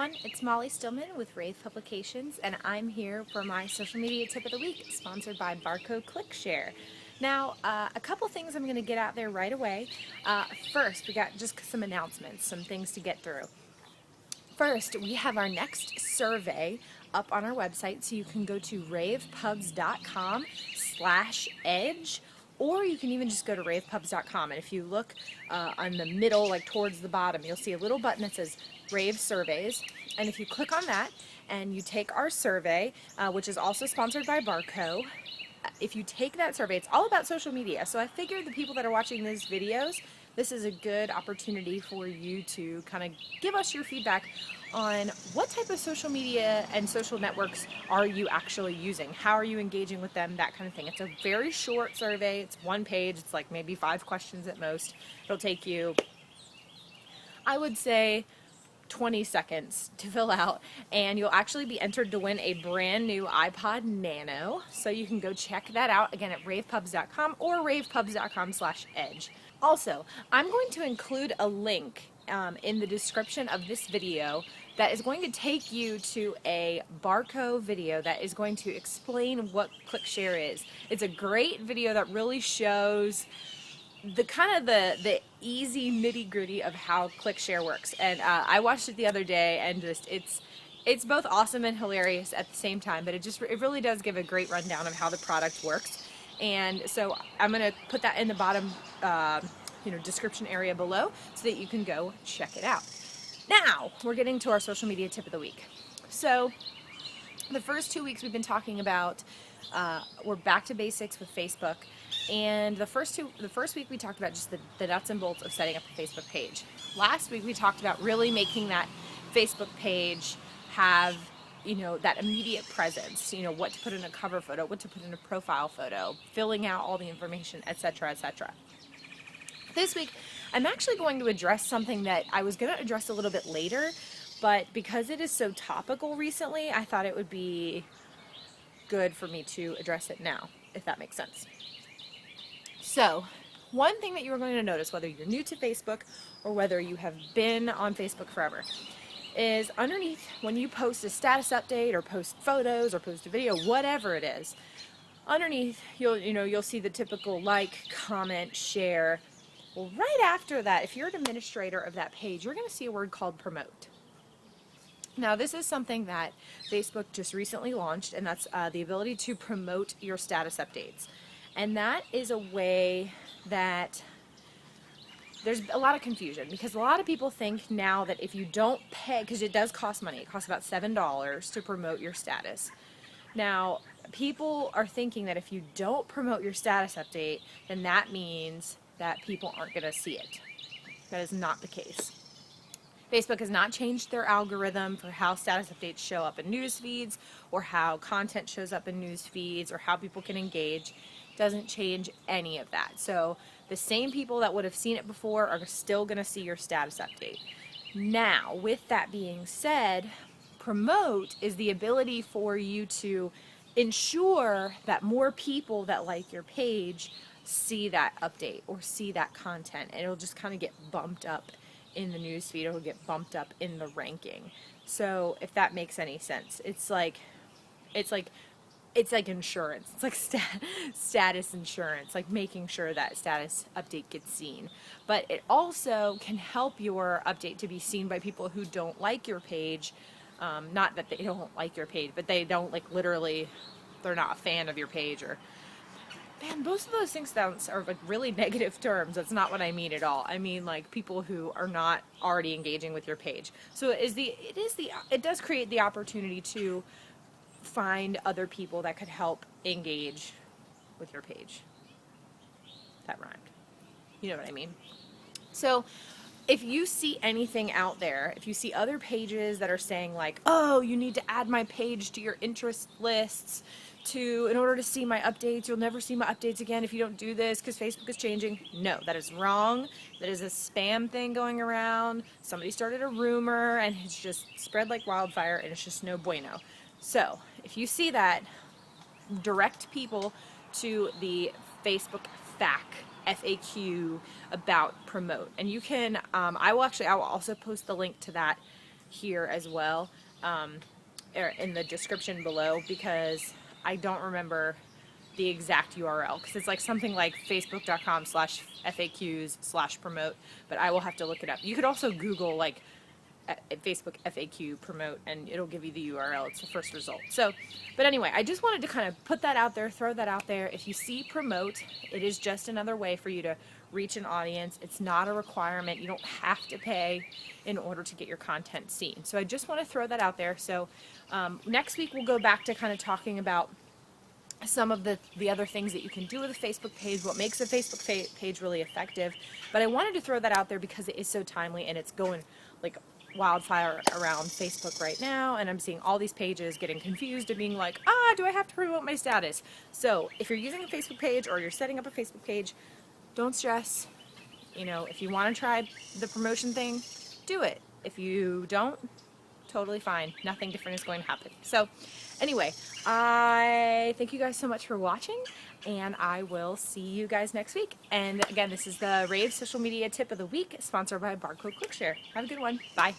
everyone, it's Molly Stillman with rAVe Publications, and I'm here for my social media tip of the week, sponsored by Barcode ClickShare. Now, a couple things I'm going to get out there right away. First, we got just some announcements, some things to get through. First, we have our next survey up on our website, so you can go to ravepubs.com/edge, or you can even just go to ravepubs.com, and if you look on the middle, like towards the bottom, you'll see a little button that says rAVe Surveys, and if you click on that and you take our survey, which is also sponsored by Barco, if you take that survey, it's all about social media, so I figured the people that are watching these videos, this is a good opportunity for you to kind of give us your feedback on what type of social media and social networks are you actually using? How are you engaging with them? That kind of thing. It's a very short survey. It's one page. It's like maybe 5 questions at most. It'll take you, I would say, 20 seconds to fill out, and you'll actually be entered to win a brand new iPod Nano. So you can go check that out again at ravepubs.com or ravepubs.com/edge. Also, I'm going to include a link in the description of this video that is going to take you to a Barco video that is going to explain what ClickShare is. It's a great video that really shows the kind of the easy nitty-gritty of how ClickShare works, and I watched it the other day, and just it's both awesome and hilarious at the same time, but it really does give a great rundown of how the product works. And so I'm gonna put that in the bottom description area below so that you can go check it out. Now we're getting to our social media tip of the week. So the first 2 weeks we've been talking about we're back to basics with Facebook, and the first week we talked about just the nuts and bolts of setting up a Facebook page. Last week we talked about really making that Facebook page have that immediate presence, what to put in a cover photo, what to put in a profile photo, filling out all the information, etc., etc. This week I'm actually going to address something that I was going to address a little bit later, but because it is so topical recently, I thought it would be good for me to address it now, if that makes sense. So, one thing that you're going to notice, whether you're new to Facebook or whether you have been on Facebook forever, is underneath when you post a status update or post photos or post a video, whatever it is, underneath you'll see the typical like, comment, share. Well, right after that, if you're an administrator of that page, you're going to see a word called promote. Now, this is something that Facebook just recently launched, and that's the ability to promote your status updates. And that is a way that there's a lot of confusion, because a lot of people think now that if you don't pay, because it does cost money, it costs about $7 to promote your status. Now, people are thinking that if you don't promote your status update, then that means that people aren't going to see it. That is not the case. Facebook has not changed their algorithm for how status updates show up in news feeds, or how content shows up in news feeds, or how people can engage. It doesn't change any of that. So the same people that would have seen it before are still going to see your status update. Now, with that being said, promote is the ability for you to ensure that more people that like your page see that update or see that content, and it'll just kind of get bumped up in the newsfeed, or it'll get bumped up in the ranking. So if that makes any sense, it's like insurance. It's like status insurance, like making sure that status update gets seen. But it also can help your update to be seen by people who don't like your page. Not that they don't like your page, but they don't literally, they're not a fan of your page, or man, most of those things are like really negative terms. That's not what I mean at all. I mean like people who are not already engaging with your page. So it does create the opportunity to find other people that could help engage with your page. That rhymed. You know what I mean? So if you see anything out there, if you see other pages that are saying like, oh, you need to add my page to your interest lists in order to see my updates, you'll never see my updates again if you don't do this because Facebook is changing. No, that is wrong. That is a spam thing going around. Somebody started a rumor and it's just spread like wildfire, and it's just no bueno. So if you see that, direct people to the Facebook FAQ about promote, and you can I will also post the link to that here as well, or in the description below, because I don't remember the exact URL, because it's like something like facebook.com/FAQs/promote, but I will have to look it up. You could also Google like Facebook FAQ promote, and it'll give you the URL. It's the first result. So, but anyway, I just wanted to kind of put that out there, throw that out there. If you see promote, it is just another way for you to reach an audience. It's not a requirement. You don't have to pay in order to get your content seen. So I just want to throw that out there. So next week we'll go back to kind of talking about some of the other things that you can do with a Facebook page, what makes a Facebook page really effective. But I wanted to throw that out there because it is so timely, and it's going like wildfire around Facebook right now, and I'm seeing all these pages getting confused and being like, do I have to promote my status? So if you're using a Facebook page or you're setting up a Facebook page, don't stress. You know, if you want to try the promotion thing, do it. If you don't, totally fine. Nothing different is going to happen. So anyway, I thank you guys so much for watching, and I will see you guys next week. And again, this is the rAVe social media tip of the week, sponsored by Barcode ClickShare. Have a good one. Bye.